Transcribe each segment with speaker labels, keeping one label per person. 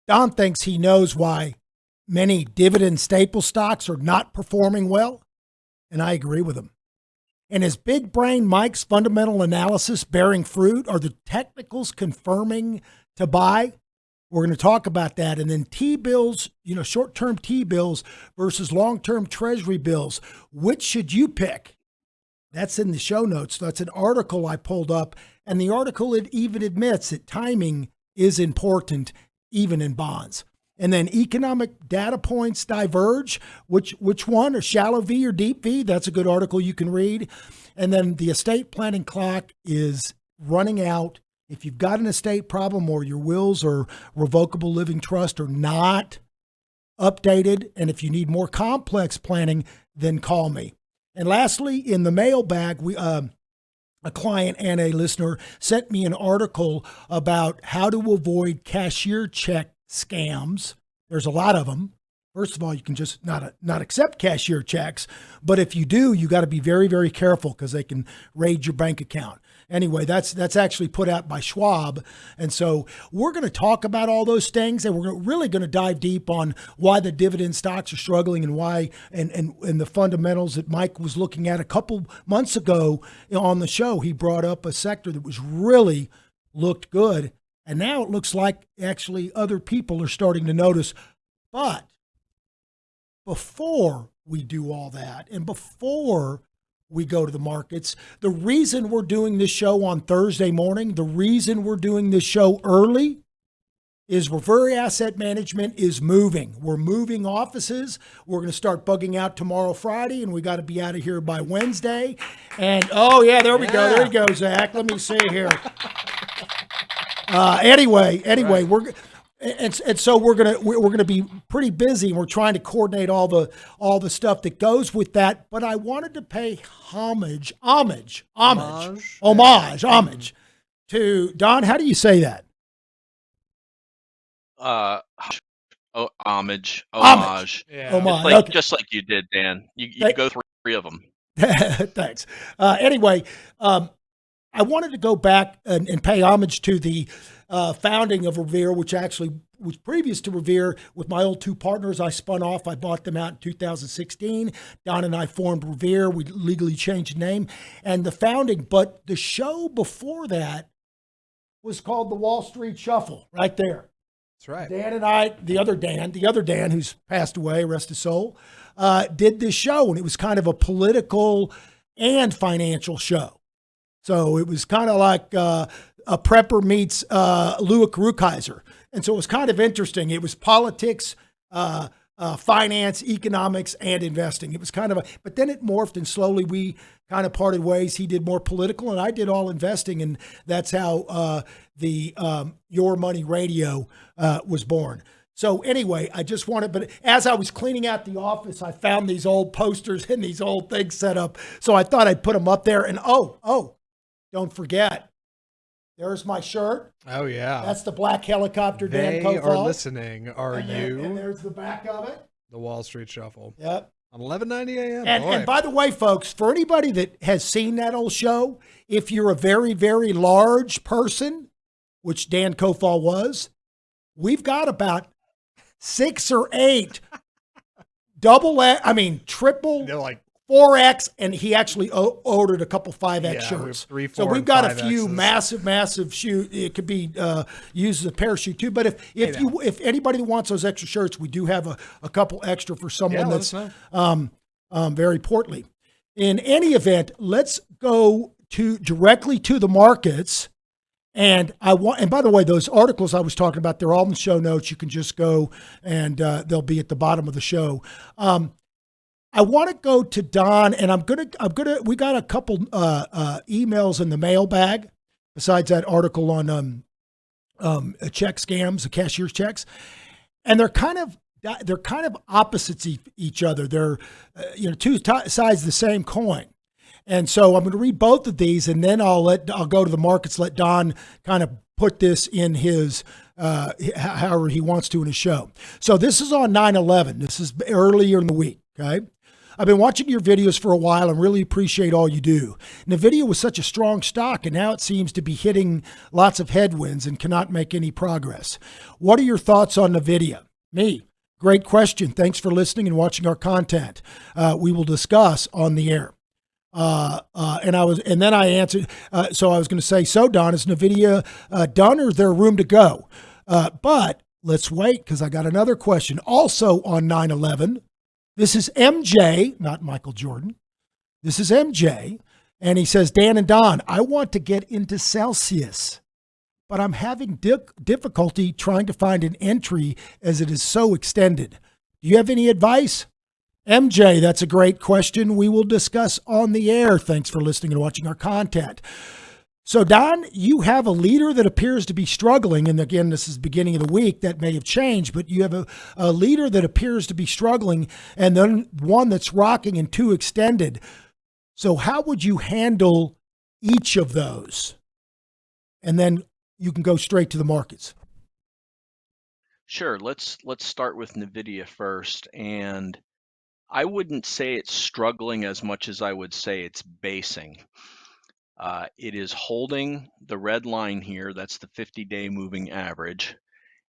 Speaker 1: Don thinks he knows why many dividend staple stocks are not performing well, and I agree with him. And is Big Brain Mike's fundamental analysis bearing fruit? Are the technicals confirming to buy? We're going to talk about that. And then T-bills, short-term T-bills versus long-term Treasury bills. Which should you pick? That's in the show notes. That's an article I pulled up. And the article, it even admits that timing is important, even in bonds. And then economic data points diverge. Which one? A shallow V or deep V? That's a good article you can read. And then the estate planning clock is running out. If you've got an estate problem or your wills or revocable living trust are not updated, and if you need more complex planning, then call me. And lastly, in the mailbag, a client and a listener sent me an article about how to avoid cashier check scams. There's a lot of them. First of all, you can just not accept cashier checks, but if you do, you got to be very, very careful because they can raid your bank account. Anyway, that's actually put out by Schwab. And so we're going to talk about all those things, and we're really going to dive deep on why the dividend stocks are struggling and why and the fundamentals that Mike was looking at a couple months ago on the show. He brought up a sector that was really looked good. And now it looks like actually other people are starting to notice. But before we do all that and before we go to the markets, the reason we're doing this show on Thursday morning, the reason we're doing this show early is Revere Asset Management is moving. We're moving offices. We're going to start bugging out tomorrow, Friday, and we got to be out of here by Wednesday. And, oh, yeah, there we go. There you go, Zach. Let me see here. Anyway, right. So we're gonna be pretty busy, and we're trying to coordinate all the stuff that goes with that. But I wanted to pay homage to Don. How do you say that?
Speaker 2: Homage.
Speaker 1: Yeah.
Speaker 2: Homage. Like, okay. Just like you did, Dan. You go through 3 of them.
Speaker 1: Thanks. Anyway, I wanted to go back and pay homage to the founding of Revere, which actually was previous to Revere. With my old 2 partners, I spun off. I bought them out in 2016. Don and I formed Revere. We legally changed the name and the founding. But the show before that was called the Wall Street Shuffle, right there.
Speaker 3: That's right.
Speaker 1: Dan and I, the other Dan, who's passed away, rest his soul, did this show, and it was kind of a political and financial show. So it was kind of like a prepper meets Louis Rukeyser. And so it was kind of interesting. It was politics, finance, economics, and investing. It was kind of but then it morphed, and slowly we kind of parted ways. He did more political, and I did all investing. And that's how the Your Money Radio was born. So anyway, I just wanted, but as I was cleaning out the office, I found these old posters and these old things set up. So I thought I'd put them up there. And don't forget, there's my shirt.
Speaker 3: Oh, yeah.
Speaker 1: That's the black helicopter Dan
Speaker 3: They
Speaker 1: Kofal.
Speaker 3: are listening, are you?
Speaker 1: And there's the back of it.
Speaker 3: The Wall Street Shuffle.
Speaker 1: Yep.
Speaker 3: On 11:90 a.m.
Speaker 1: And by the way, folks, for anybody that has seen that old show, if you're a very, very large person, which Dan Kofal was, we've got about 6 or 8 triple.
Speaker 3: They're like
Speaker 1: 4X, and he actually ordered a couple 5X shirts.
Speaker 3: 3, 4,
Speaker 1: so we've got a few
Speaker 3: X's.
Speaker 1: massive shoe. It could be used as a parachute too. But if anybody that wants those extra shirts, we do have a couple extra for someone that's very portly. In any event, let's go directly to the markets. And by the way, those articles I was talking about, they're all in the show notes. You can just go and they'll be at the bottom of the show. I want to go to Don, and we got a couple emails in the mailbag besides that article on check scams, the cashier's checks. And they're kind of opposites each other. They're, 2 sides of the same coin. And so I'm going to read both of these, and then I'll go to the markets, let Don kind of put this in his, however he wants to in his show. So this is on 9/11. This is earlier in the week. Okay. I've been watching your videos for a while and really appreciate all you do. NVIDIA was such a strong stock, and now it seems to be hitting lots of headwinds and cannot make any progress. What are your thoughts on NVIDIA? Me. Great question. Thanks for listening and watching our content. We will discuss on the air. And then I answered. So I was going to say, so Don, is NVIDIA done, or is there room to go? But let's wait, because I got another question. Also on 9/11, this is MJ, not Michael Jordan. This is MJ, and he says, Dan and Don, I want to get into Celsius, but I'm having difficulty trying to find an entry as it is so extended. Do you have any advice? MJ, that's a great question. We will discuss on the air. Thanks for listening and watching our content. So, Don, you have a leader that appears to be struggling. And again, this is the beginning of the week. That may have changed, but you have a leader that appears to be struggling, and then one that's rocking and two extended. So how would you handle each of those? And then you can go straight to the markets.
Speaker 2: Sure. Let's start with NVIDIA first. And I wouldn't say it's struggling as much as I would say it's basing. It is holding the red line here. That's the 50-day moving average.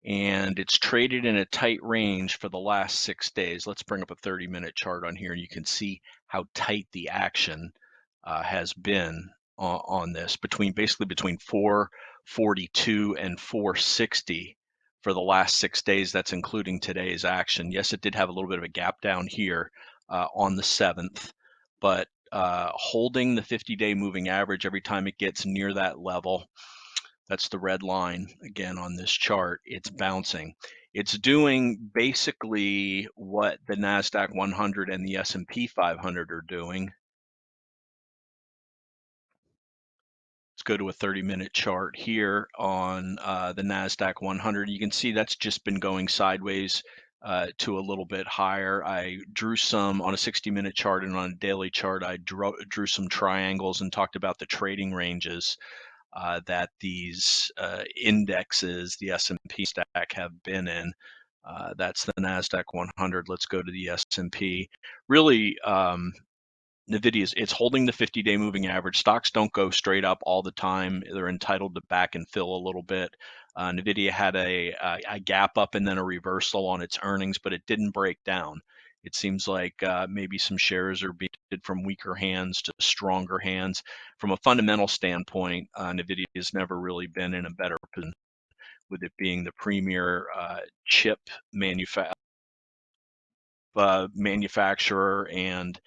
Speaker 2: And it's traded in a tight range for the last 6 days. Let's bring up a 30-minute chart on here, and you can see how tight the action has been on this, basically between 442 and 460 for the last 6 days. That's including today's action. Yes, it did have a little bit of a gap down here on the 7th, but holding the 50-day moving average every time it gets near that level. That's the red line again on this chart. It's bouncing. It's doing basically what the NASDAQ 100 and the S&P 500 are doing. Let's go to a 30-minute chart here on the NASDAQ 100. You can see that's just been going sideways to a little bit higher. I drew some on a 60-minute chart, and on a daily chart, I drew some triangles and talked about the trading ranges that these indexes, the S&P stack, have been in. That's the NASDAQ 100. Let's go to the S&P. Really, NVIDIA it's holding the 50-day moving average. Stocks don't go straight up all the time. They're entitled to back and fill a little bit. NVIDIA had a gap up and then a reversal on its earnings, but it didn't break down. It seems like maybe some shares are being from weaker hands to stronger hands. From a fundamental standpoint, NVIDIA has never really been in a better position, with it being the premier chip manufacturer and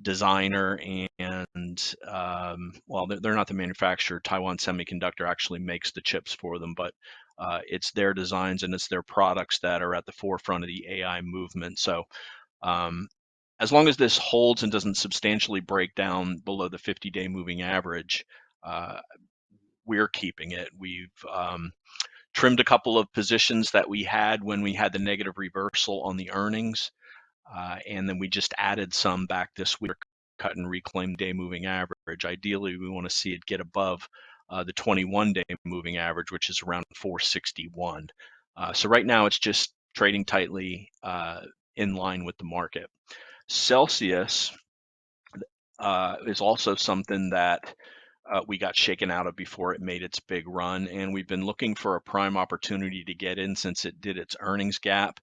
Speaker 2: designer, and well, they're not the manufacturer. Taiwan Semiconductor actually makes the chips for them, but it's their designs and it's their products that are at the forefront of the AI movement. So as long as this holds and doesn't substantially break down below the 50-day moving average, we're keeping it. We've trimmed a couple of positions that we had when we had the negative reversal on the earnings. And then we just added some back this week, cut and reclaim day moving average. Ideally, we want to see it get above the 21-day moving average, which is around 461. So right now, it's just trading tightly in line with the market. Celsius is also something that we got shaken out of before it made its big run, and we've been looking for a prime opportunity to get in since it did its earnings gap.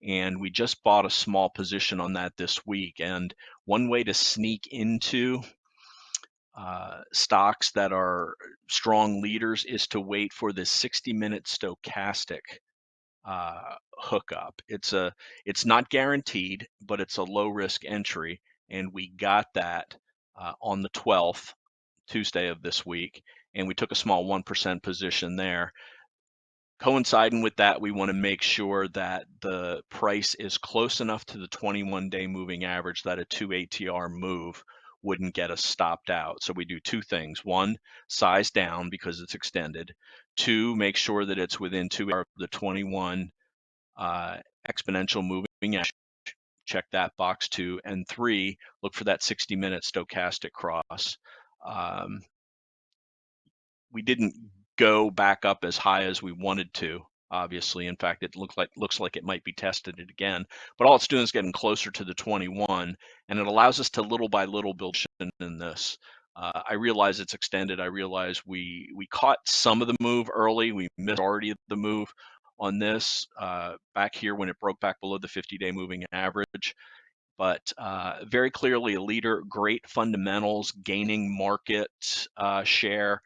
Speaker 2: And we just bought a small position on that this week. And one way to sneak into stocks that are strong leaders is to wait for this 60-minute stochastic hookup. It's not guaranteed, but it's a low risk entry, and we got that on the 12th, Tuesday of this week, and we took a small 1% position there. Coinciding with that, we want to make sure that the price is close enough to the 21-day moving average that a 2 ATR move wouldn't get us stopped out. So we do two things. One, size down because it's extended. Two, make sure that it's within 2 of the 21 exponential moving average. Check that box too. And three, look for that 60-minute stochastic cross. We didn't go back up as high as we wanted to obviously. In fact, it looks like it might be tested it again. But all it's doing is getting closer to the 21, and it allows us to little by little build in this. I realize it's extended. I realize we caught some of the move early. We missed already the move on this back here when it broke back below the 50-day moving average. But very clearly a leader, great fundamentals, gaining market share.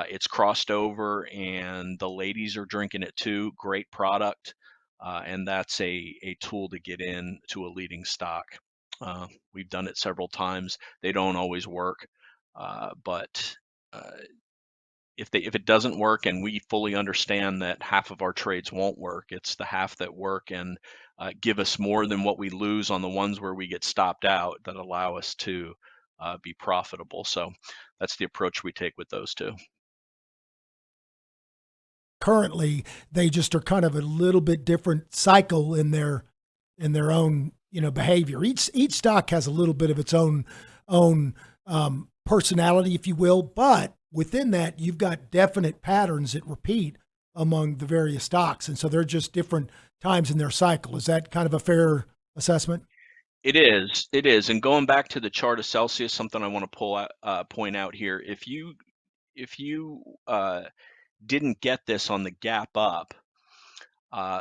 Speaker 2: It's crossed over and the ladies are drinking it too. Great product. And that's a tool to get in to a leading stock. We've done it several times. They don't always work, but if it doesn't work, and we fully understand that half of our trades won't work, it's the half that work and give us more than what we lose on the ones where we get stopped out that allow us to be profitable. So that's the approach we take with those two.
Speaker 1: Currently, they just are kind of a little bit different cycle in their own behavior. Each stock has a little bit of its own personality, if you will, but within that, you've got definite patterns that repeat among the various stocks, and so they're just different times in their cycle. Is that kind of a fair assessment?
Speaker 2: It is. And going back to the chart of Celsius, something I want to point out here. If you didn't get this on the gap up,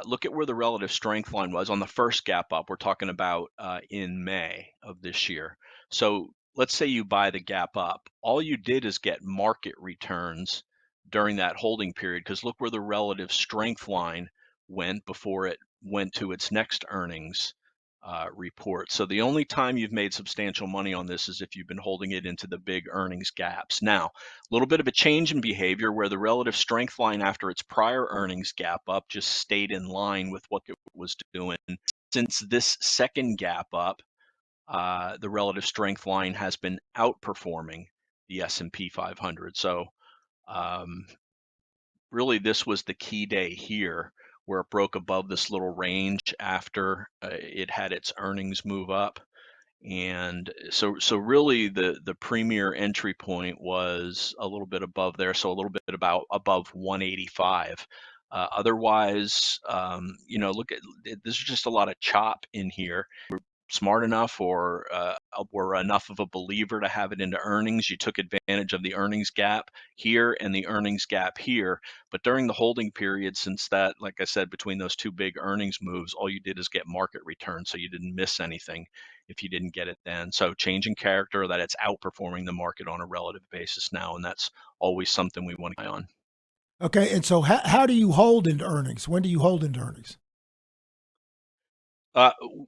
Speaker 2: look at where the relative strength line was on the first gap up. We're talking about in May of this year. So let's say you buy the gap up. All you did is get market returns during that holding period, because look where the relative strength line went before it went to its next earnings report. So the only time you've made substantial money on this is if you've been holding it into the big earnings gaps. Now, a little bit of a change in behavior where the relative strength line after its prior earnings gap up just stayed in line with what it was doing. Since this second gap up, the relative strength line has been outperforming the S&P 500. So really this was the key day here where it broke above this little range after it had its earnings move up. And so really the premier entry point was a little bit above there, so a little bit above 185. Otherwise, look at there's just a lot of chop in here. Smart enough or were enough of a believer to have it into earnings, you took advantage of the earnings gap here and the earnings gap here. But during the holding period, since that, like I said, between those two big earnings moves, all you did is get market return. So you didn't miss anything if you didn't get it then. So changing character that it's outperforming the market on a relative basis now. And that's always something we want to eye on.
Speaker 1: Okay. And so how do you hold into earnings? When do you hold into earnings?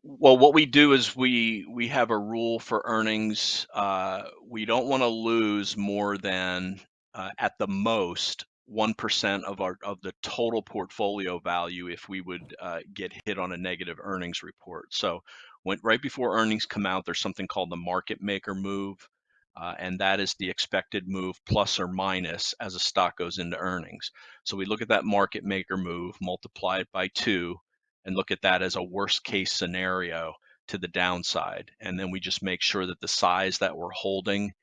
Speaker 2: Well, what we do is we have a rule for earnings. We don't want to lose more than at the most 1% of the total portfolio value if we would get hit on a negative earnings report. So right before earnings come out, there's something called the market maker move, and that is the expected move plus or minus as a stock goes into earnings. So we look at that market maker move, multiply it by 2, and look at that as a worst case scenario to the downside. And then we just make sure that the size that we're holding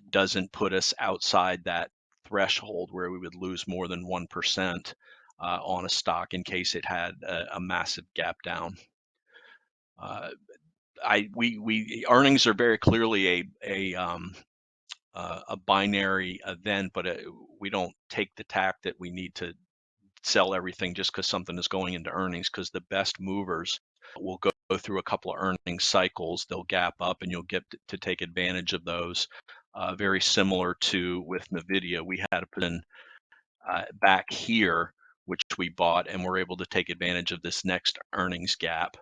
Speaker 2: doesn't put us outside that threshold where we would lose more than 1% on a stock in case it had a massive gap down. Earnings are very clearly a binary event, but we don't take the tack that we need to sell everything just because something is going into earnings, because the best movers will go through a couple of earnings cycles. They'll gap up and you'll get to take advantage of those. Very similar to with NVIDIA, we had a position back here, which we bought, and we're able to take advantage of this next earnings gap.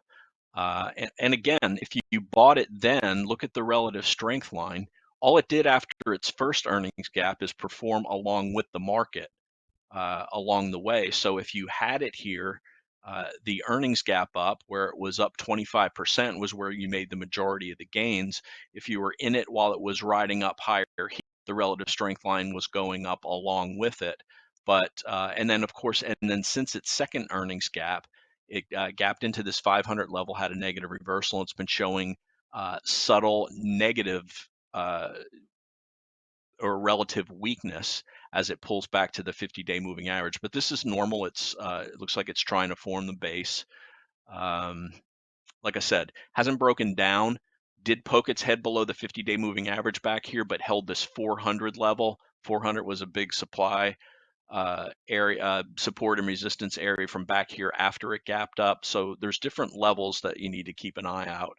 Speaker 2: And again, if you bought it then, look at the relative strength line. All it did after its first earnings gap is perform along with the market along the way. So if you had it here, the earnings gap up where it was up 25% was where you made the majority of the gains. If you were in it while it was riding up higher, the relative strength line was going up along with it. But and then of course, and then since its second earnings gap, it gapped into this 500 level, had a negative reversal. It's been showing subtle negative or relative weakness as it pulls back to the 50-day moving average. But this is normal. It looks like it's trying to form the base. Like I said, hasn't broken down. Did poke its head below the 50-day moving average back here, but held this 400 level. 400 was a big supply area, support and resistance area from back here after it gapped up. So there's different levels that you need to keep an eye out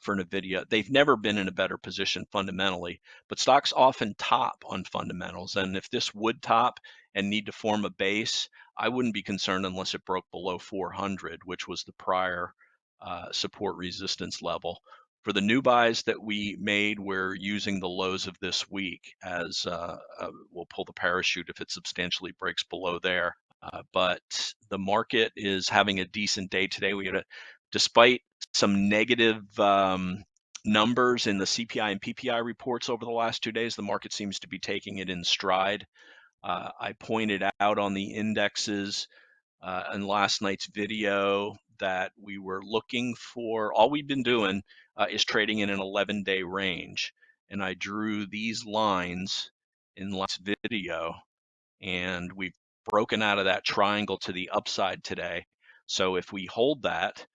Speaker 2: for NVIDIA. They've never been in a better position fundamentally, but stocks often top on fundamentals. And if this would top and need to form a base, I wouldn't be concerned unless it broke below 400, which was the prior support resistance level. For the new buys that we made, we're using the lows of this week as we'll pull the parachute if it substantially breaks below there. But the market is having a decent day today. We had despite some negative numbers in the CPI and PPI reports over the last 2 days, the market seems to be taking it in stride. I pointed out on the indexes in last night's video that we were looking for, all we've been doing is trading in an 11-day range. And I drew these lines in last video, and we've broken out of that triangle to the upside today. So if we hold that,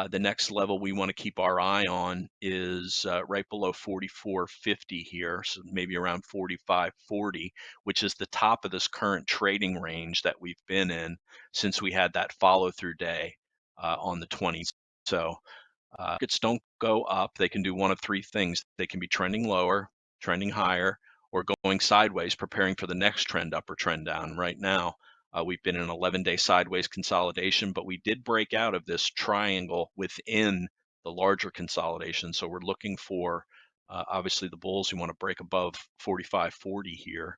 Speaker 2: the next level we want to keep our eye on is right below 44.50 here, so maybe around 45.40, which is the top of this current trading range that we've been in since we had that follow-through day on the 20s. So markets don't go up. They can do one of three things. They can be trending lower, trending higher, or going sideways, preparing for the next trend up or trend down. Right now, we've been in an 11-day sideways consolidation, but we did break out of this triangle within the larger consolidation. So we're looking for, obviously, the bulls who want to break above 45.40 here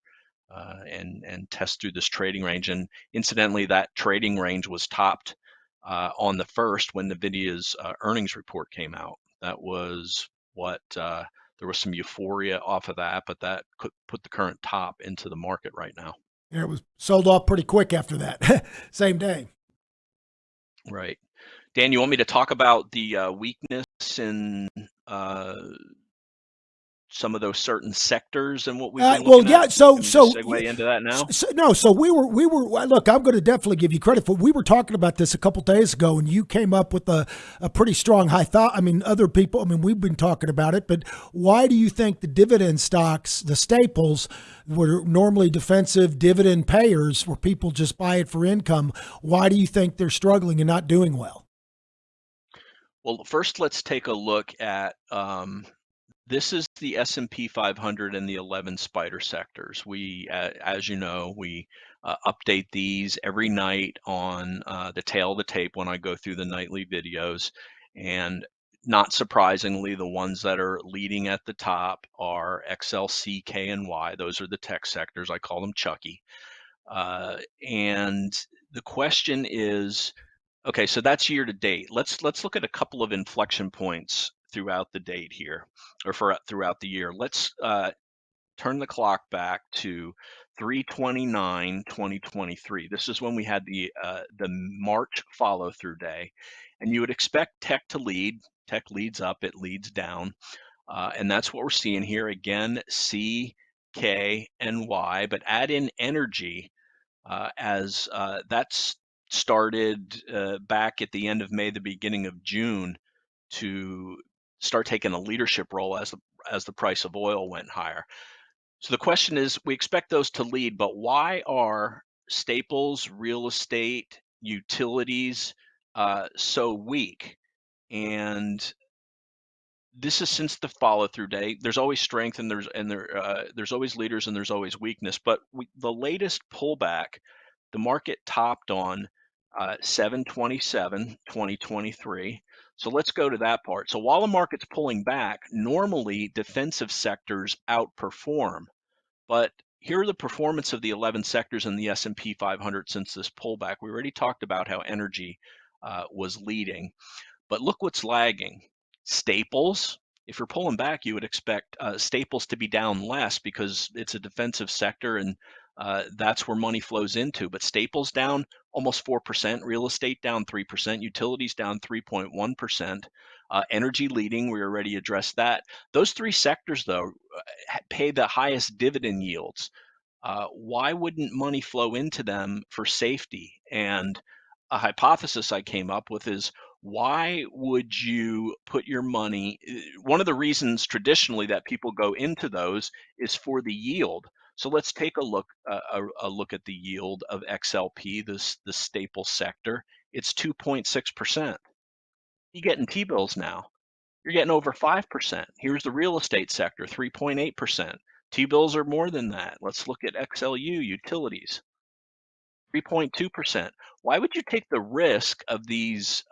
Speaker 2: and test through this trading range. And incidentally, that trading range was topped on the first when NVIDIA's earnings report came out. That was what there was some euphoria off of that, but that could put the current top into the market right now.
Speaker 1: And it was sold off pretty quick after that, same day.
Speaker 2: Right. Dan, you want me to talk about the weakness in some of those certain sectors and what we've been looking at?
Speaker 1: So
Speaker 2: segue into that now.
Speaker 1: So we were. Look, I'm going to definitely give you credit for. We were talking about this a couple days ago, and you came up with a pretty strong high thought. I mean, other people. I mean, we've been talking about it, but why do you think the dividend stocks, the staples, were normally defensive dividend payers, where people just buy it for income? Why do you think they're struggling and not doing well?
Speaker 2: Well, first, let's take a look at. This is the S&P 500 and the 11 spider sectors. We, as you know, we update these every night on the tail of the tape when I go through the nightly videos. And not surprisingly, the ones that are leading at the top are XLC, K, and Y. Those are the tech sectors. I call them Chucky. And the question is, okay, so that's year to date. Let's look at a couple of inflection points throughout the date here, or throughout the year. Let's turn the clock back to 3/29/2023. This is when we had the March follow-through day, and you would expect tech to lead. Tech leads up, it leads down, and that's what we're seeing here. Again, C, K, and Y, but add in energy as that's started back at the end of May, the beginning of June, to start taking a leadership role as the price of oil went higher. So the question is, we expect those to lead, but why are staples, real estate, utilities so weak? And this is since the follow-through day. There's always strength, and there's always leaders, and there's always weakness. But the latest pullback, the market topped on 7/27/2023. So let's go to that part. So while the market's pulling back, normally defensive sectors outperform. But here are the performance of the 11 sectors in the S&P 500 since this pullback. We already talked about how energy was leading. But look what's lagging. Staples. If you're pulling back, you would expect staples to be down less because it's a defensive sector, and that's where money flows into. But staples down almost 4%, real estate down 3%, utilities down 3.1%. Energy leading, we already addressed that. Those three sectors, though, pay the highest dividend yields. Why wouldn't money flow into them for safety? And a hypothesis I came up with is, why would you put your money? One of the reasons traditionally that people go into those is for the yield. So let's take a look at the yield of XLP, the staple sector. It's 2.6%. You get in T-bills now. You're getting over 5%. Here's the real estate sector, 3.8%. T-bills are more than that. Let's look at XLU utilities, 3.2%. Why would you take the risk of these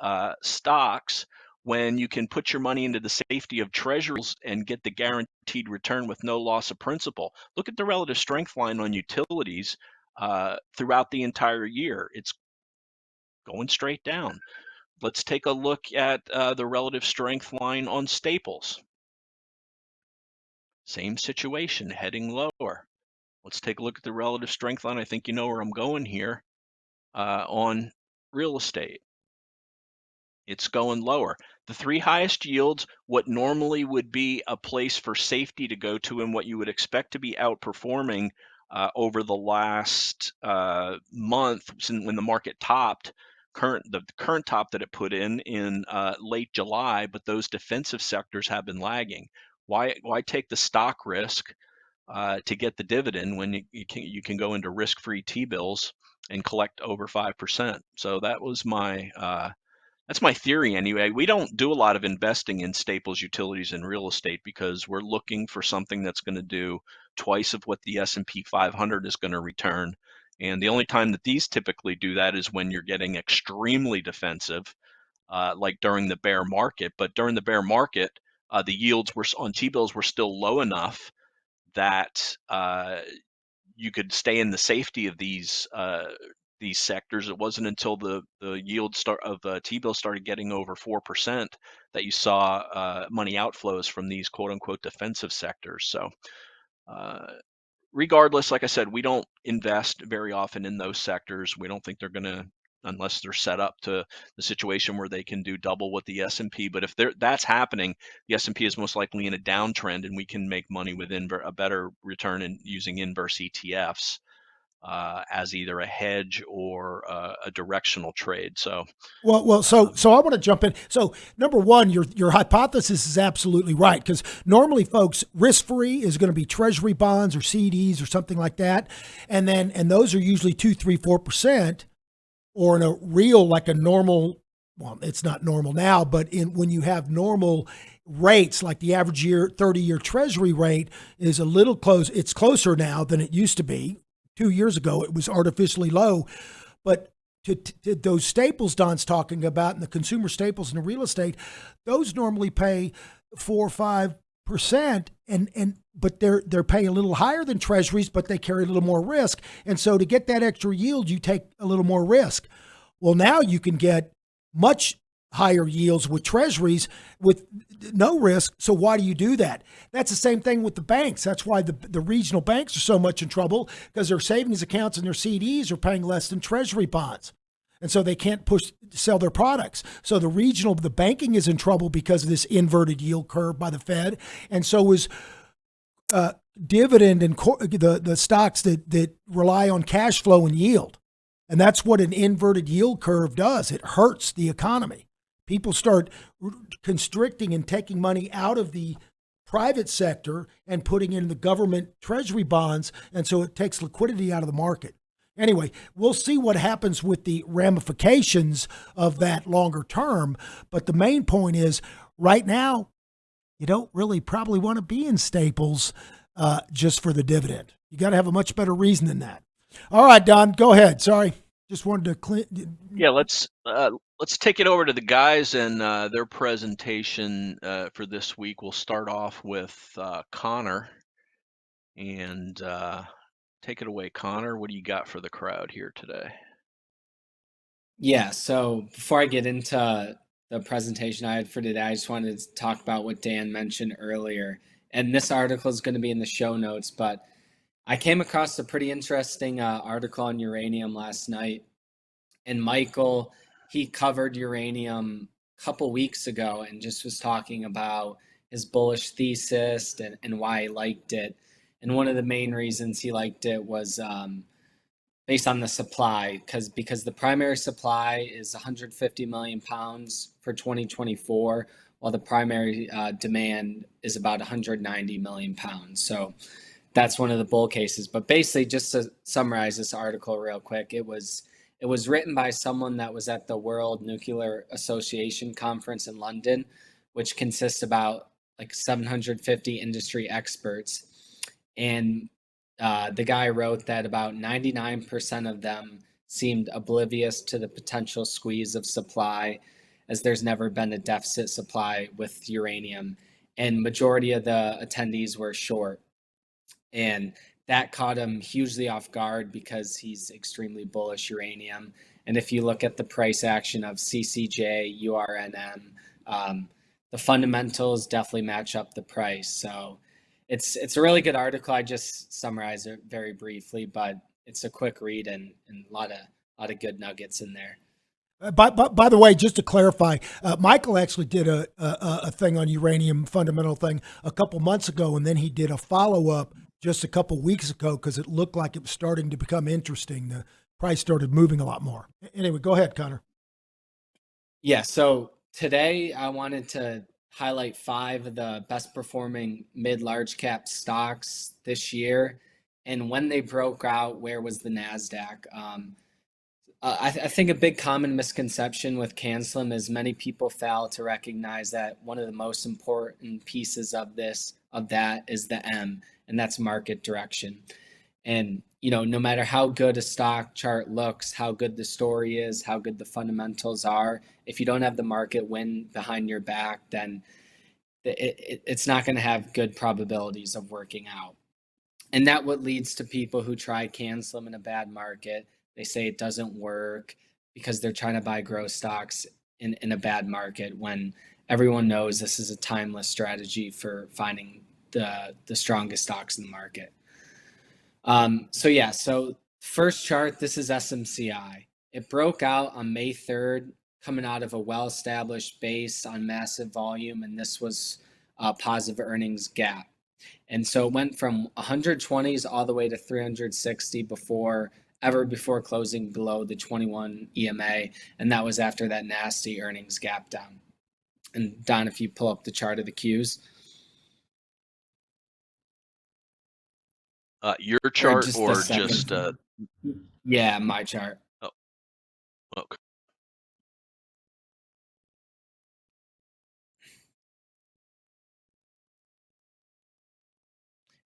Speaker 2: stocks when you can put your money into the safety of treasuries and get the guaranteed return with no loss of principal? Look at the relative strength line on utilities throughout the entire year. It's going straight down. Let's take a look at the relative strength line on staples. Same situation, heading lower. Let's take a look at the relative strength line. I think you know where I'm going here on real estate. It's going lower. The three highest yields, what normally would be a place for safety to go to and what you would expect to be outperforming over the last month when the market topped, the current top that it put in late July, but those defensive sectors have been lagging. Why take the stock risk to get the dividend when you can go into risk-free T-bills and collect over 5%? So that was that's my theory anyway. We don't do a lot of investing in staples, utilities, and real estate because we're looking for something that's going to do twice of what the S&P 500 is going to return. And the only time that these typically do that is when you're getting extremely defensive, like during the bear market. But during the bear market, the yields on T-bills were still low enough that you could stay in the safety of these sectors. It wasn't until the yield of T-bills started getting over 4% that you saw money outflows from these quote unquote defensive sectors. So regardless, like I said, we don't invest very often in those sectors. We don't think they're going to, unless they're set up to the situation where they can do double what the S&P. But if that's happening, the S&P is most likely in a downtrend, and we can make money with a better return in using inverse ETFs as either a hedge or a directional trade. So,
Speaker 1: so I want to jump in. So number one, your hypothesis is absolutely right, because normally, folks, risk-free is going to be treasury bonds or CDs or something like that, and those are usually 2, 3, 4%, or in a real, like a normal. Well, it's not normal now, but when you have normal rates, like the average 30-year treasury rate is a little close. It's closer now than it used to be. 2 years ago, it was artificially low, but to those staples Don's talking about, and the consumer staples and the real estate, those normally pay 4 or 5%, but they're paying a little higher than treasuries, but they carry a little more risk. And so to get that extra yield, you take a little more risk. Well, now you can get much higher yields with treasuries with no risk. So why do you do that? That's the same thing with the banks. That's why the regional banks are so much in trouble, because their savings accounts and their CDs are paying less than treasury bonds. And so they can't sell their products. So the banking is in trouble because of this inverted yield curve by the Fed. And so is Dividend and the stocks that rely on cash flow and yield. And that's what an inverted yield curve does. It hurts the economy. People start constricting and taking money out of the private sector and putting it in the government treasury bonds, and so it takes liquidity out of the market. Anyway, we'll see what happens with the ramifications of that longer term, but the main point is, right now, you don't really probably want to be in staples just for the dividend. You got to have a much better reason than that. All right, Don, go ahead. Sorry. Just wanted to
Speaker 2: Yeah, let's take it over to the guys and their presentation for this week. We'll start off with Connor, and take it away, Connor. What do you got for the crowd here today?
Speaker 4: Yeah, so before I get into the presentation I had for today, I just wanted to talk about what Dan mentioned earlier. And this article is going to be in the show notes, but I came across a pretty interesting article on uranium last night. And Michael, he covered uranium couple weeks ago and just was talking about his bullish thesis and why he liked it. And one of the main reasons he liked it was based on the supply, because the primary supply is 150 million pounds for 2024, while the primary demand is about 190 million pounds. So that's one of the bull cases. But basically, just to summarize this article real quick, it was written by someone that was at the World Nuclear Association conference in London, which consists about like 750 industry experts. And the guy wrote that about 99% of them seemed oblivious to the potential squeeze of supply, as there's never been a deficit supply with uranium. And majority of the attendees were short. And that caught him hugely off guard because he's extremely bullish uranium. And if you look at the price action of CCJ, URNM, the fundamentals definitely match up the price. So it's a really good article. I just summarized it very briefly, but it's a quick read and a lot of good nuggets in there.
Speaker 1: By the way, just to clarify, Michael actually did a thing on uranium fundamental thing a couple months ago, and then he did a follow-up just a couple weeks ago because it looked like it was starting to become interesting. The price started moving a lot more. Anyway, go ahead, Connor.
Speaker 4: Yeah, so today I wanted to highlight 5 of the best performing mid-large cap stocks this year. And when they broke out, where was the NASDAQ? I think a big common misconception with CANSLIM is many people fail to recognize that one of the most important pieces of that is the M, and that's market direction. And, no matter how good a stock chart looks, how good the story is, how good the fundamentals are, if you don't have the market wind behind your back, then it's not going to have good probabilities of working out. And that what leads to people who try CANSLIM in a bad market. They say it doesn't work because they're trying to buy growth stocks in a bad market, when everyone knows this is a timeless strategy for finding the strongest stocks in the market. So first chart, this is SMCI. It broke out on May 3rd, coming out of a well-established base on massive volume, and this was a positive earnings gap. And so it went from 120s all the way to 360 before closing below the 21 EMA, and that was after that nasty earnings gap down. And Don, if you pull up the chart of the Qs.
Speaker 2: Your chart or
Speaker 4: just yeah, my chart.
Speaker 2: Oh, okay.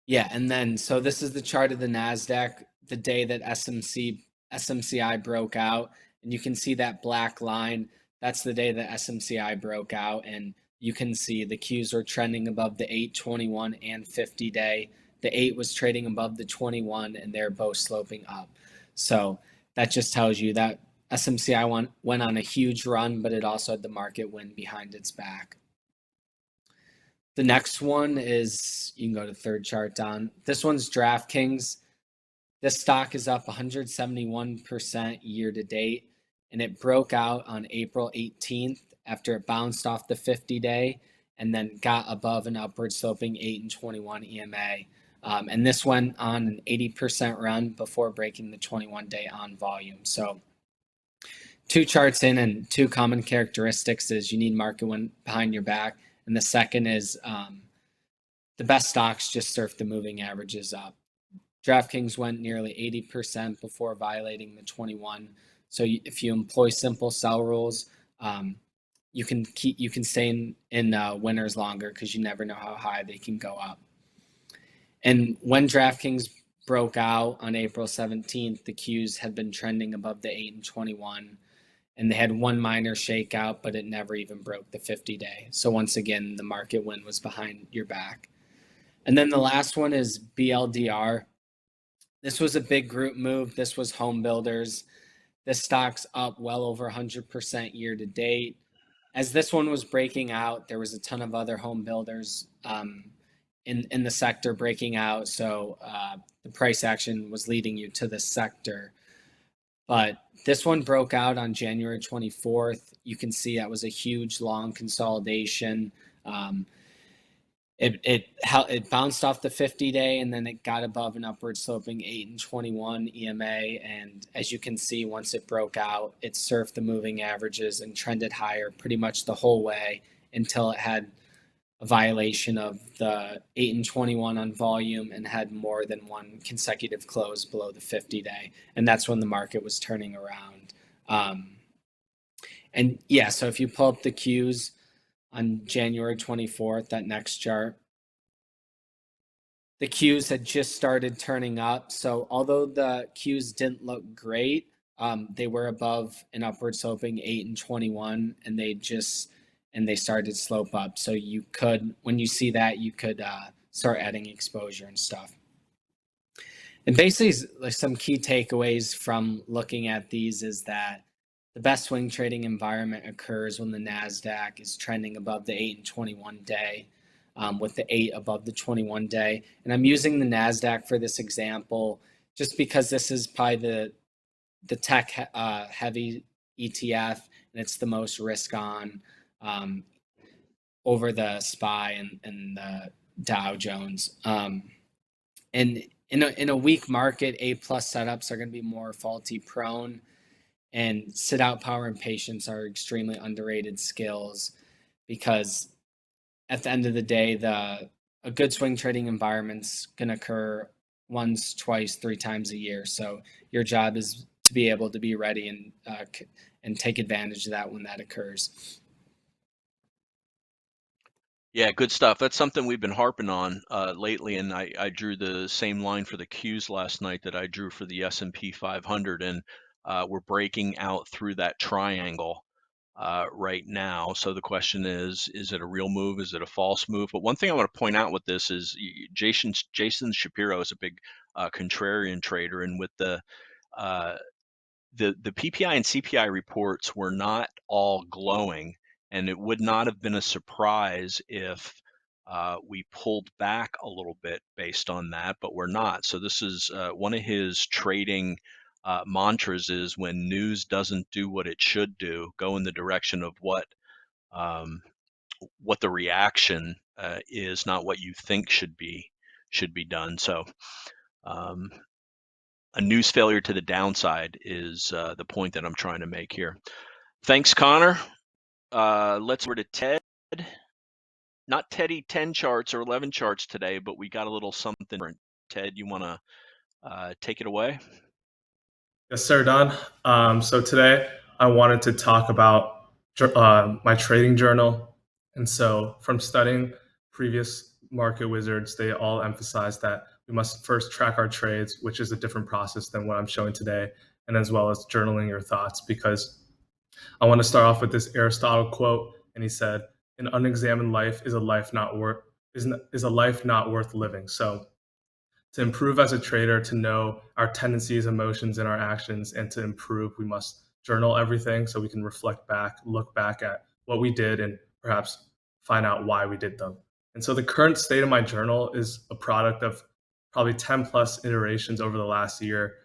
Speaker 4: Yeah, and then so this is the chart of the NASDAQ the day that SMCI broke out, and you can see that black line. That's the day that SMCI broke out, and you can see the Qs are trending above the 8, 21, and 50 day. The 8 was trading above the 21, and they're both sloping up. So that just tells you that SMCI went on a huge run, but it also had the market wind behind its back. The next one is, you can go to third chart, Don. This one's DraftKings. This stock is up 171% year to date, and it broke out on April 18th after it bounced off the 50-day and then got above an upward sloping 8 and 21 EMA. And this went on an 80% run before breaking the 21-day on volume. So 2 charts in, and 2 common characteristics is you need market wind behind your back. And the second is the best stocks just surf the moving averages up. DraftKings went nearly 80% before violating the 21. So if you employ simple sell rules, you can stay in winners longer because you never know how high they can go up. And when DraftKings broke out on April 17th, the Qs had been trending above the 8 and 21. And they had one minor shakeout, but it never even broke the 50-day. So once again, the market wind was behind your back. And then the last one is BLDR. This was a big group move. This was home builders. This stock's up well over 100% year to date. As this one was breaking out, there was a ton of other home builders in the sector breaking out. So the price action was leading you to this sector. But this one broke out on January 24th. You can see that was a huge long consolidation. It bounced off the 50-day, and then it got above an upward sloping 8 and 21 EMA. And as you can see, once it broke out, it surfed the moving averages and trended higher pretty much the whole way until it had a violation of the 8 and 21 on volume and had more than one consecutive close below the 50-day. And that's when the market was turning around. And yeah, so if you pull up the Qs on January 24th, that next chart, the Qs had just started turning up. So although the Qs didn't look great, they were above an upward sloping 8 and 21, and they started to slope up. So you could, when you see that, you could start adding exposure and stuff. And basically, like, some key takeaways from looking at these is that the best swing trading environment occurs when the NASDAQ is trending above the 8 and 21 day, with the 8 above the 21 day. And I'm using the NASDAQ for this example just because this is probably the tech heavy ETF, and it's the most risk on over the SPY and the Dow Jones. And in a weak market, A+ setups are going to be more faulty prone, and sit out power and patience are extremely underrated skills, because at the end of the day, a good swing trading environment's going to occur once, twice, 3 times a year. So your job is to be able to be ready and take advantage of that when that occurs.
Speaker 2: Yeah, good stuff. That's something we've been harping on lately, and I drew the same line for the Qs last night that I drew for the S&P 500, and we're breaking out through that triangle right now. So the question is it a real move? Is it a false move? But one thing I want to point out with this is Jason Shapiro is a big contrarian trader, and with the PPI and CPI reports were not all glowing, and it would not have been a surprise if we pulled back a little bit based on that, but we're not. So this is one of his trading mantras is, when news doesn't do what it should do, go in the direction of what the reaction is, not what you think should be done. So a news failure to the downside is the point that I'm trying to make here. Thanks, Connor. Let's over to Ted. Not Teddy 10 charts or 11 charts today, but we got a little something different. Ted, you want to take it away?
Speaker 5: Yes, sir, Don. So today I wanted to talk about my trading journal. And so from studying previous market wizards, they all emphasize that we must first track our trades, which is a different process than what I'm showing today, and as well as journaling your thoughts, because I want to start off with this Aristotle quote, and he said, "An unexamined life is a life not worth living." So to improve as a trader, to know our tendencies, emotions, and our actions, and to improve, we must journal everything so we can reflect back, look back at what we did, and perhaps find out why we did them. And so the current state of my journal is a product of probably 10 plus iterations over the last year.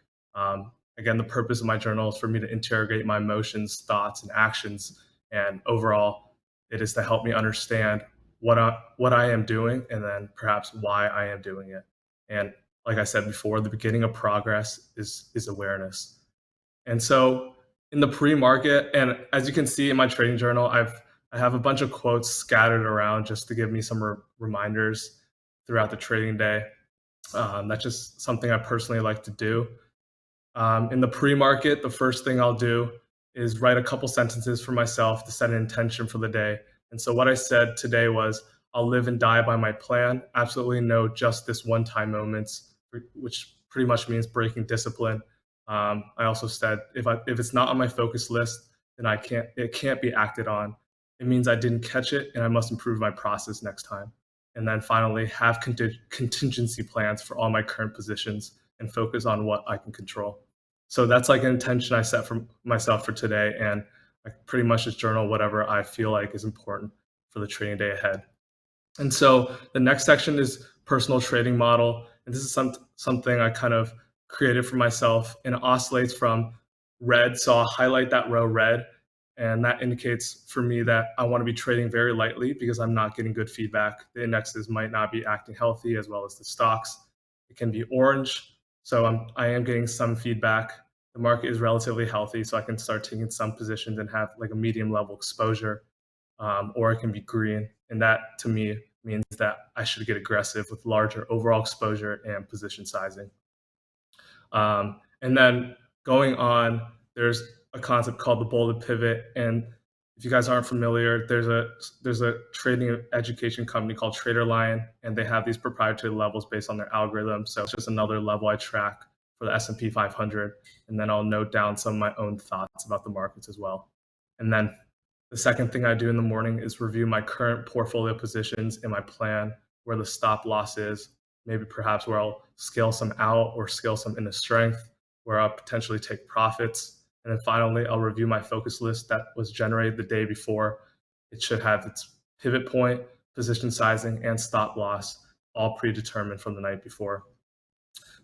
Speaker 5: Again, the purpose of my journal is for me to interrogate my emotions, thoughts, and actions. And overall, it is to help me understand what I am doing, and then perhaps why I am doing it. And like I said before, the beginning of progress is awareness. And so in the pre-market, and as you can see in my trading journal, I have a bunch of quotes scattered around just to give me some reminders throughout the trading day. That's just something I personally like to do. In the pre-market, the first thing I'll do is write a couple sentences for myself to set an intention for the day. And so what I said today was, I'll live and die by my plan. Absolutely no just this one-time moments, which pretty much means breaking discipline. I also said if it's not on my focus list, then it can't be acted on. It means I didn't catch it, and I must improve my process next time. And then finally, have contingency plans for all my current positions and focus on what I can control. So that's like an intention I set for myself for today, and I pretty much just journal whatever I feel like is important for the trading day ahead. And so the next section is personal trading model. And this is something I kind of created for myself, and it oscillates from red. So I'll highlight that row red. And that indicates for me that I want to be trading very lightly because I'm not getting good feedback. The indexes might not be acting healthy as well as the stocks. It can be orange. So I am getting some feedback. The market is relatively healthy, so I can start taking some positions and have like a medium level exposure. Or it can be green. And that to me means that I should get aggressive with larger overall exposure and position sizing. And then going on, there's a concept called the bullet pivot. And if you guys aren't familiar, there's a trading education company called TraderLion, and they have these proprietary levels based on their algorithm. So it's just another level I track for the S&P 500. And then I'll note down some of my own thoughts about the markets as well. And then the second thing I do in the morning is review my current portfolio positions and my plan, where the stop loss is, maybe perhaps where I'll scale some out or scale some into strength, where I'll potentially take profits. And then finally, I'll review my focus list that was generated the day before. It should have its pivot point, position sizing, and stop loss all predetermined from the night before.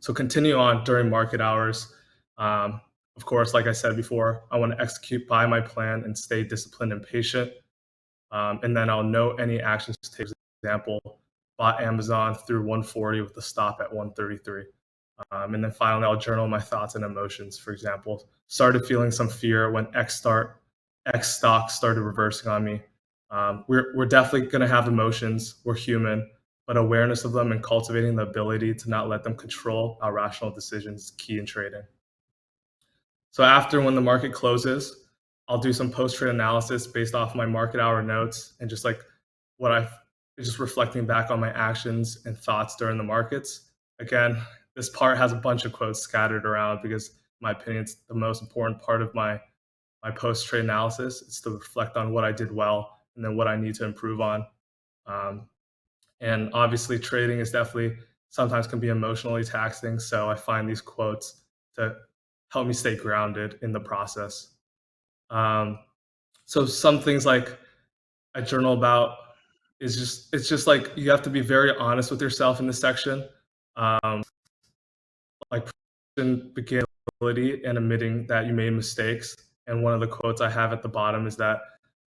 Speaker 5: So continue on during market hours. Of course, like I said before, I want to execute by my plan and stay disciplined and patient. And then I'll note any actions to take. For example, bought Amazon through 140 with the stop at 133. And then finally, I'll journal my thoughts and emotions. For example, started feeling some fear when X stock started reversing on me. We're definitely going to have emotions. We're human, but awareness of them and cultivating the ability to not let them control our rational decisions is key in trading. So after, when the market closes, I'll do some post-trade analysis based off my market hour notes and just reflecting back on my actions and thoughts during the markets. Again, this part has a bunch of quotes scattered around because, in my opinion, it's the most important part of my post-trade analysis. It's to reflect on what I did well and then what I need to improve on. And obviously, trading is definitely sometimes can be emotionally taxing. So I find these quotes to help me stay grounded in the process. So some things like I journal about it's just like you have to be very honest with yourself in this section. Like beginability and admitting that you made mistakes. And one of the quotes I have at the bottom is that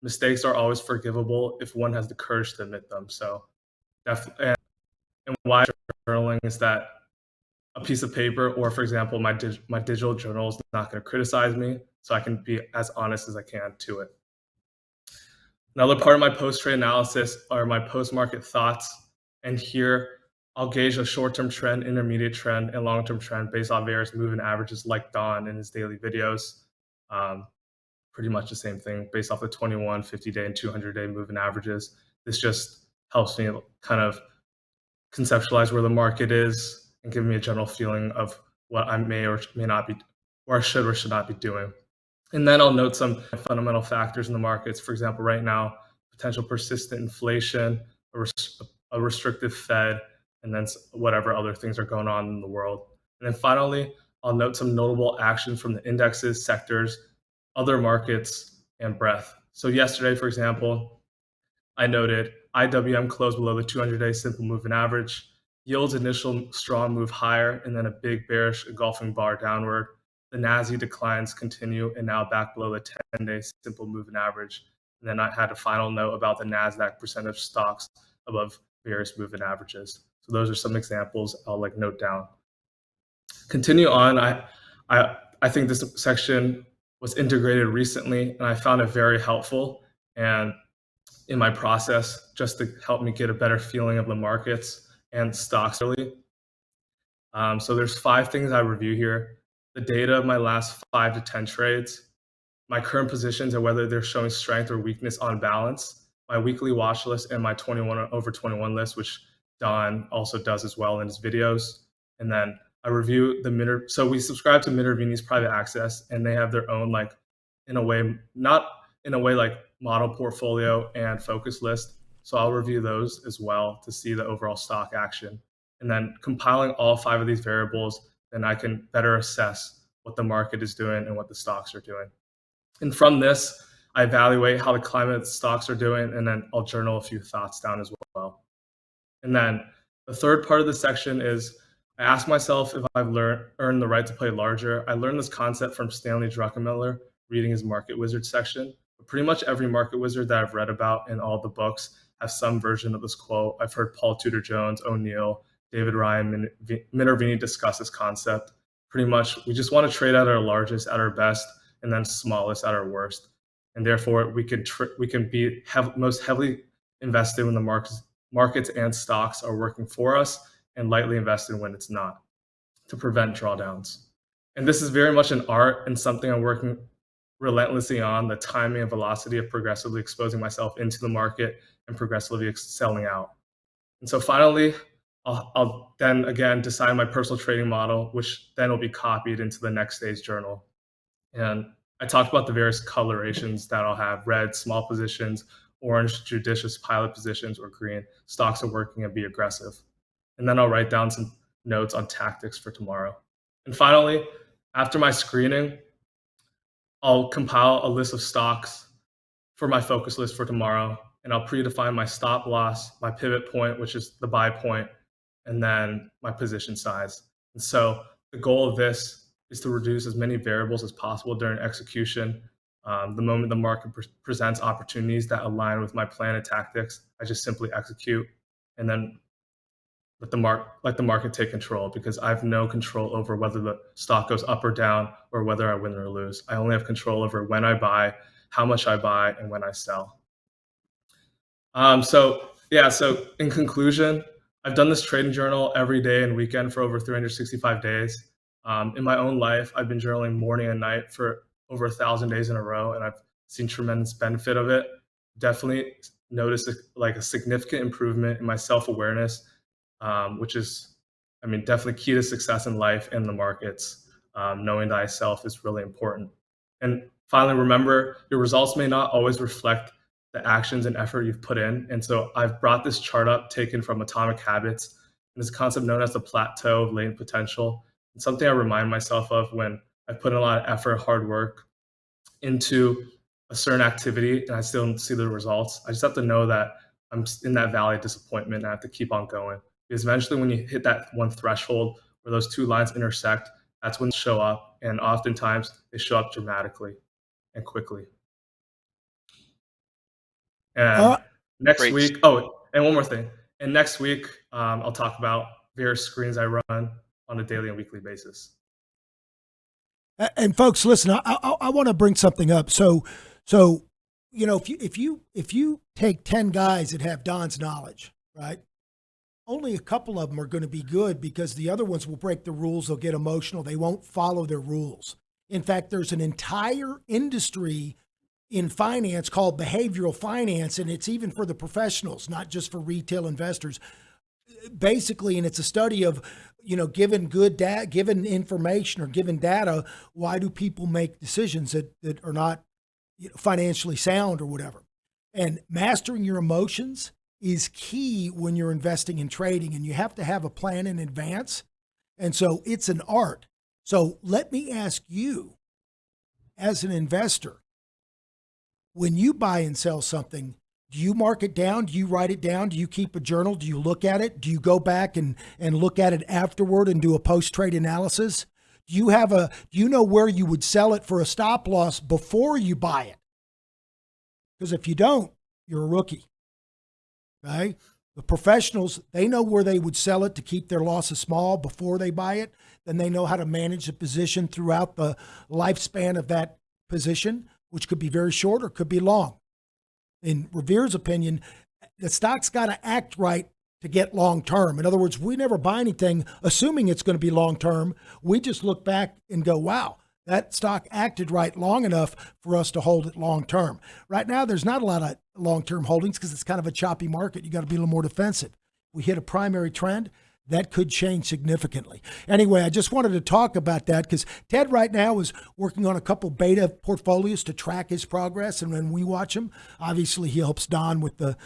Speaker 5: mistakes are always forgivable if one has the courage to admit them. So definitely, and why journaling is that a piece of paper, or for example, my digital journal is not going to criticize me, so I can be as honest as I can to it. Another part of my post-trade analysis are my post-market thoughts. And here, I'll gauge a short-term trend, intermediate trend, and long-term trend based on various moving averages like Don in his daily videos. Pretty much the same thing based off the 21, 50-day, and 200-day moving averages. This just helps me kind of conceptualize where the market is and give me a general feeling of what I may or may not be, or I should or should not be doing. And then I'll note some fundamental factors in the markets. For example, right now, potential persistent inflation, a restrictive Fed, and then whatever other things are going on in the world. And then finally, I'll note some notable action from the indexes, sectors, other markets, and breadth. So yesterday, for example, I noted IWM closed below the 200-day simple moving average. Yields initial strong move higher, and then a big bearish engulfing bar downward. The NASI declines continue and now back below the 10-day simple moving average. And then I had a final note about the NASDAQ percentage stocks above various moving averages. So those are some examples I'll note down. Continue on. I think this section was integrated recently, and I found it very helpful and in my process just to help me get a better feeling of the markets and stocks really. So there's 5 things I review here. The data of my last 5 to 10 trades, my current positions and whether they're showing strength or weakness on balance, my weekly watch list, and my 21 over 21 list, which Don also does as well in his videos. And then I review the so we subscribe to Minervini's private access, and they have their own not in a way like model portfolio and focus list. So I'll review those as well to see the overall stock action. And then compiling all 5 of these variables, then I can better assess what the market is doing and what the stocks are doing. And from this, I evaluate how the climate of the stocks are doing, and then I'll journal a few thoughts down as well. And then the third part of the section is I asked myself if I've earned the right to play larger. I learned this concept from Stanley Druckenmiller reading his Market Wizard section. But pretty much every market wizard that I've read about in all the books have some version of this quote. I've heard Paul Tudor Jones, O'Neill, David Ryan, Minervini discuss this concept. Pretty much, we just want to trade at our largest, at our best, and then smallest at our worst. And therefore, we can be most heavily invested when the markets and stocks are working for us, and lightly invested when it's not, to prevent drawdowns. And this is very much an art and something I'm working relentlessly on, the timing and velocity of progressively exposing myself into the market and progressively selling out. And so finally, I'll then again decide my personal trading model, which then will be copied into the next stage journal. And I talked about the various colorations that I'll have: red, small positions; orange, judicious pilot positions; or green, stocks are working and be aggressive. And then I'll write down some notes on tactics for tomorrow. And finally, after my screening, I'll compile a list of stocks for my focus list for tomorrow, and I'll predefine my stop loss, my pivot point, which is the buy point, and then my position size. And so the goal of this is to reduce as many variables as possible during execution. The moment the market presents opportunities that align with my plan and tactics, I just simply execute, and then let the market take control, because I have no control over whether the stock goes up or down or whether I win or lose. I only have control over when I buy, how much I buy, and when I sell. So in conclusion, I've done this trading journal every day and weekend for over 365 days. In my own life, I've been journaling morning and night for over 1,000 days in a row, and I've seen tremendous benefit of it. Definitely noticed a significant improvement in my self-awareness, which is, definitely key to success in life and the markets. Knowing thyself is really important. And finally, remember, your results may not always reflect the actions and effort you've put in. And so I've brought this chart up taken from Atomic Habits, and this concept known as the plateau of latent potential. It's something I remind myself of when I put in a lot of effort, hard work into a certain activity and I still don't see the results. I just have to know that I'm in that valley of disappointment and I have to keep on going. Because eventually when you hit that one threshold where those two lines intersect, that's when they show up. And oftentimes they show up dramatically and quickly. And next
Speaker 2: Great.
Speaker 5: week, and one more thing. And next week, I'll talk about various screens I run on a daily and weekly basis.
Speaker 1: And folks, listen, I want to bring something up. So, if you take 10 guys that have Don's knowledge, right? Only a couple of them are going to be good, because the other ones will break the rules. They'll get emotional. They won't follow their rules. In fact, there's an entire industry in finance called behavioral finance, and it's even for the professionals, not just for retail investors. Basically, and it's a study of, given given information or given data, why do people make decisions that are not financially sound or whatever? And mastering your emotions is key when you're investing in trading, and you have to have a plan in advance. And so it's an art. So let me ask you, as an investor, when you buy and sell something, do you mark it down? Do you write it down? Do you keep a journal? Do you look at it? Do you go back and look at it afterward and do a post-trade analysis? Do you know where you would sell it for a stop loss before you buy it? Because if you don't, you're a rookie. Okay? The professionals, they know where they would sell it to keep their losses small before they buy it. Then they know how to manage the position throughout the lifespan of that position, which could be very short or could be long. In Revere's opinion, the stock's got to act right to get long term. In other words, we never buy anything assuming it's going to be long term. We just look back and go, wow, that stock acted right long enough for us to hold it long term. Right now, there's not a lot of long term holdings because it's kind of a choppy market. You got to be a little more defensive. We hit a primary trend. That could change significantly. Anyway, I just wanted to talk about that because Ted right now is working on a couple beta portfolios to track his progress. And when we watch him, obviously he helps Don with the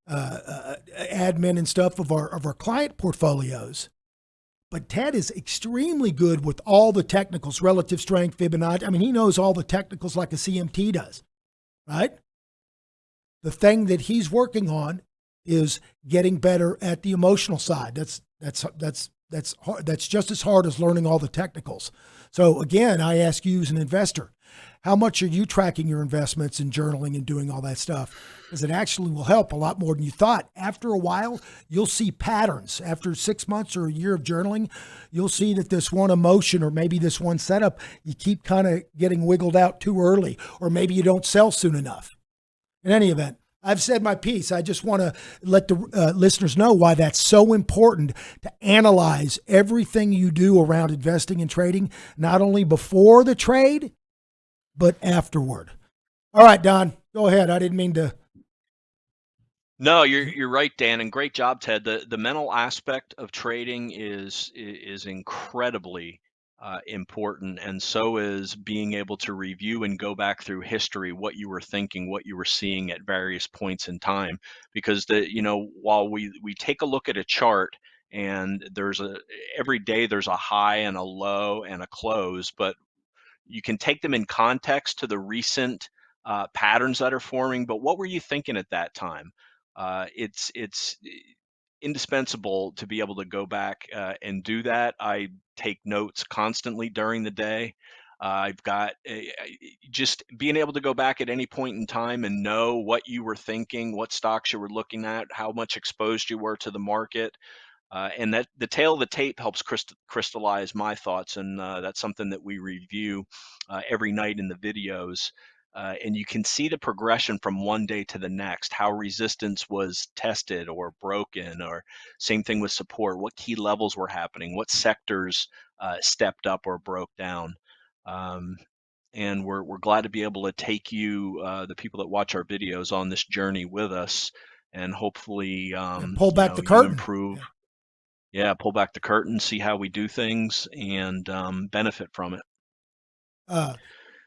Speaker 1: admin and stuff of our client portfolios. But Ted is extremely good with all the technicals, relative strength, Fibonacci. I mean, he knows all the technicals like a CMT does, right? The thing that he's working on is getting better at the emotional side. That's That's hard. That's just as hard as learning all the technicals. So again, I ask you as an investor, how much are you tracking your investments and journaling and doing all that stuff? Because it actually will help a lot more than you thought. After a while, you'll see patterns. After 6 months or a year of journaling, you'll see that this one emotion or maybe this one setup, you keep kind of getting wiggled out too early, or maybe you don't sell soon enough. In any event, I've said my piece. I just want to let the listeners know why that's so important to analyze everything you do around investing and trading, not only before the trade, but afterward. All right, Don, go ahead. I didn't mean to.
Speaker 2: No, you're right, Dan, and great job, Ted. The mental aspect of trading is incredibly important, and so is being able to review and go back through history, what you were thinking, what you were seeing at various points in time. Because while we take a look at a chart and every day there's a high and a low and a close, but you can take them in context to the recent patterns that are forming. But what were you thinking at that time? It's indispensable to be able to go back and do that. I take notes constantly during the day. I've got just being able to go back at any point in time and know what you were thinking, what stocks you were looking at, how much exposed you were to the market. And that the tail of the tape helps crystallize my thoughts, and that's something that we review every night in the videos. And you can see the progression from one day to the next, how resistance was tested or broken, or same thing with support, what key levels were happening, what sectors stepped up or broke down. And we're glad to be able to take you, the people that watch our videos, on this journey with us, and hopefully
Speaker 1: Pull back the
Speaker 2: you
Speaker 1: curtain.
Speaker 2: improve. Yeah, pull back the curtain, see how we do things, and benefit from it. I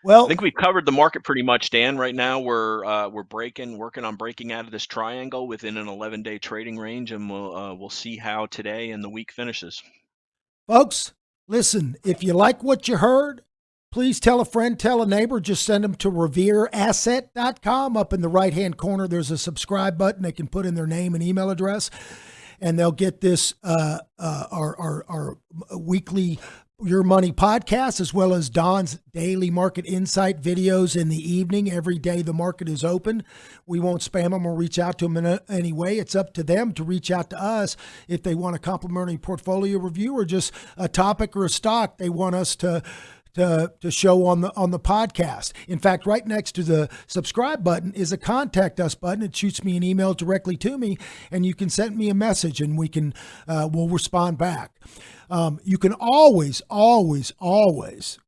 Speaker 1: Well,
Speaker 2: think we've covered the market pretty much, Dan. Right now, we're working on breaking out of this triangle within an 11-day trading range, and we'll see how today and the week finishes.
Speaker 1: folks, listen, if you like what you heard, please tell a friend, tell a neighbor. Just send them to revereasset.com. Up in the right-hand corner, there's a subscribe button. They can put in their name and email address, and they'll get this our weekly Your Money podcast, as well as Don's daily market insight videos in the evening. Every day the market is open. We won't spam them or reach out to them in any way. It's up to them to reach out to us if they want a complimentary portfolio review or just a topic or a stock they want us to show on the podcast. In fact, right next to the subscribe button is a contact us button. It shoots me an email directly to me, and you can send me a message, and we'll respond back. You can always call us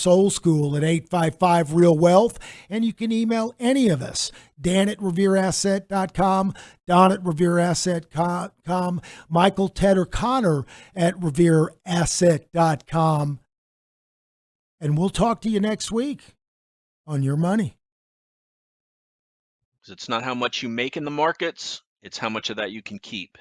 Speaker 1: old school at 855-REAL-WEALTH, and you can email any of us, Dan@RevereAsset.com, Don@RevereAsset.com, Michael, Ted, or Connor at RevereAsset.com. And we'll talk to you next week on Your Money.
Speaker 2: It's not how much you make in the markets, it's how much of that you can keep.